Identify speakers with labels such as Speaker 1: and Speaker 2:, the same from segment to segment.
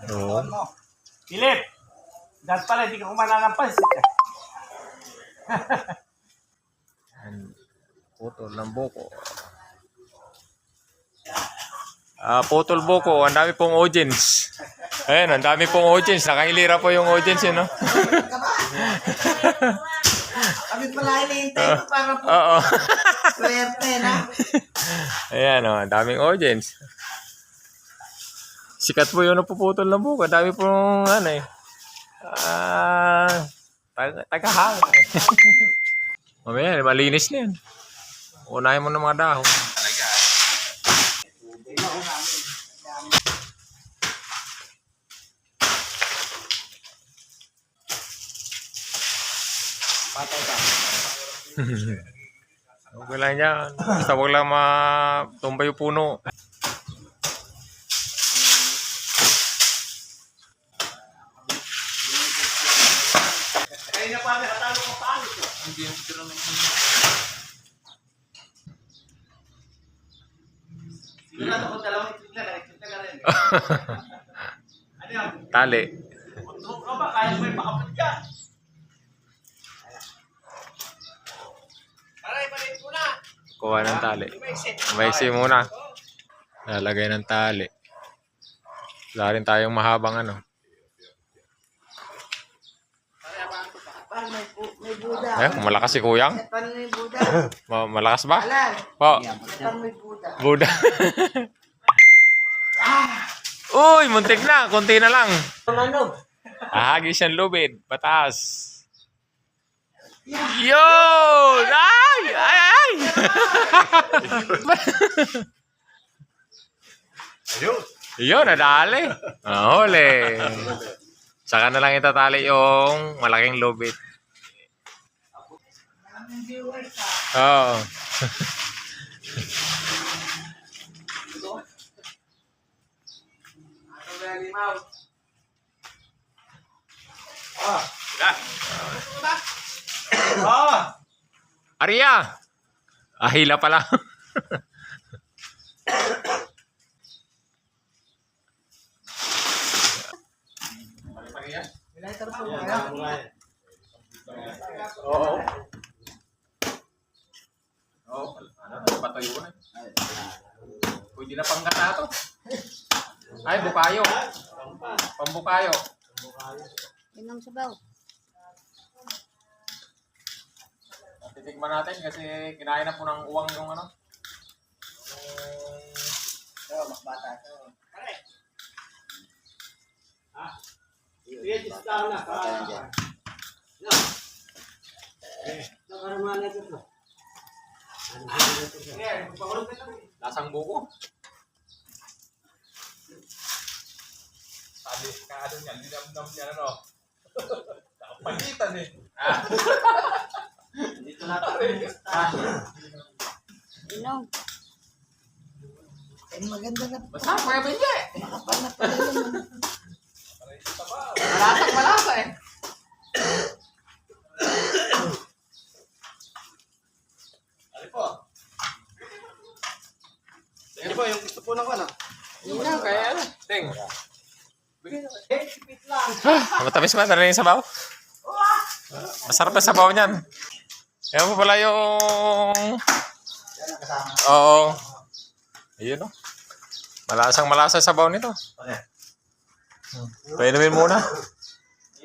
Speaker 1: Oo.
Speaker 2: Philip! Dahil pala, hindi ka kumana ng pansit.
Speaker 1: Putol ng buko. Putol buko. Ang dami pong audience. Ayan, ang dami pong audience. Nakahilira po yung audience yun, no?
Speaker 3: Kami pala hinihintay ko para po.
Speaker 1: Oo.
Speaker 3: Swerte na.
Speaker 1: Ayan, oh, ang daming audience. Sikat po yun ang puputol ng buko. Ang dami pong, ano eh. Tagahanga. Mamaya, malinis na yan. Unahin mo ng mga dahon. Okay lang yan. Basta huwag lang matumbay yung puno.
Speaker 2: Kaya na pala, natalo ko paano ito.
Speaker 1: Hindi yung tira ng
Speaker 2: Sigurado ko dalawang itlog na rin. Ano yan?
Speaker 1: tali.
Speaker 2: Punto ka ba? Kaya mo yung makapit ka. Aray, balik mo na.
Speaker 1: Kuha ng tali. Maiksi muna. Lalagay ng tali. Wala rin tayong mahabang ano.
Speaker 3: Paano may Buda?
Speaker 1: Kung malakas si Kuyang.
Speaker 3: Paano may Buda?
Speaker 1: Malakas ba?
Speaker 3: Alan.
Speaker 1: Po.
Speaker 3: Paano may Buda?
Speaker 1: Buda. Uy, muntik na. Kunti na lang.
Speaker 3: Ano?
Speaker 1: Ahagi siyang lubid. Pataas. Yun! Ay! Ay! Ay!
Speaker 2: Ayun.
Speaker 1: Yun, nadali. Huli. Saka na lang itatali yung malaking lubid. Oo. Arya! Ahila pala.
Speaker 3: Lighter po kaya?
Speaker 1: Oo. Oo. Ano? Patayo na. Pwede na panggata to. Ay, bukayo. Pambukayo.
Speaker 4: Inong sabaw.
Speaker 1: Titikman natin kasi kinain na po ng uwang yung ano.
Speaker 3: Mas bata.
Speaker 2: Sige, discount na.
Speaker 3: Nakaramahan ito to.
Speaker 1: Lasang buko. Sabi ka doon yan, dinamdam niya ano. Nakapagitan eh.
Speaker 2: Dito na tayo.
Speaker 4: Inong.
Speaker 3: Eh, maganda na.
Speaker 1: Basta, kaya ba hindi?
Speaker 3: Makapal na pala yun.
Speaker 1: Malasa eh.
Speaker 2: Ano po? Sige po, yung gusto po ng ano?
Speaker 1: Inang, kaya ano. Ting.
Speaker 2: Eh, sipit lang.
Speaker 1: Matamis ba? Tara yung sabaw? Masarap na sabaw niyan. Yan po pala yung... Oo. Ayun o. Malasang malasa sabaw nito. Painumin muna.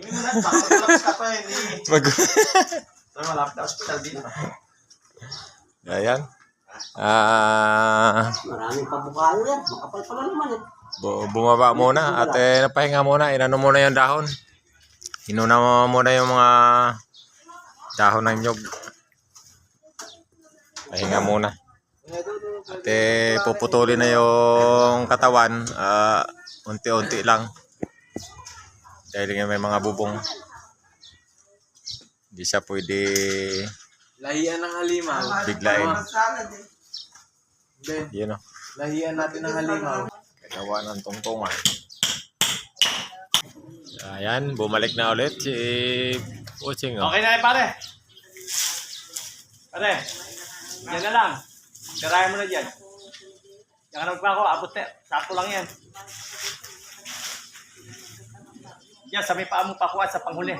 Speaker 2: Imin mo na, baka ka pa eh.
Speaker 1: Mag...
Speaker 2: So, malapit na hospital dito.
Speaker 1: Ayan.
Speaker 3: Maraming pabukayo yan. Makapal pala naman eh.
Speaker 1: Bumaba muna at napahinga muna. Inano muna yung dahon. Inuna mo muna yung mga dahon ng nyog. Pahinga muna. At puputulin na yung katawan. Unti-unti lang. Dahil nga may mga bubong. Hindi siya pwede
Speaker 5: Lahian ng halimaw.
Speaker 1: biglain.
Speaker 3: Salad eh.
Speaker 5: Ben,
Speaker 1: Yun o.
Speaker 5: lahian natin ng halimaw.
Speaker 1: Gawa ng tungtungan. Ayan, bumalik na ulit si Puching. Oh.
Speaker 2: Okay na eh, pare. Pare, yan na lang. Tirayan mo na dyan. Yan ka na magpako, abot na. Sakto lang yan. Yan, sa may paa mo pakuha sa panghuli.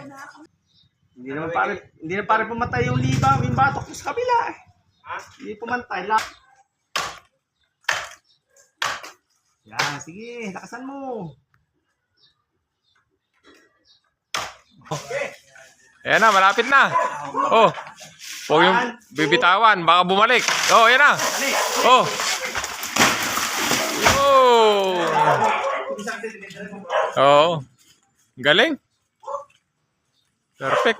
Speaker 2: Hindi na pare pumatay yung liba, yung batok sa kabila. Hindi pumantay lang. Yan, sige, lakasan mo.
Speaker 1: Ayan na, malapit na. Oh. Huwag yung bibitawan, baka bumalik. Oh, ayan na. Oh. Oh. Oh. Galing. Perfect.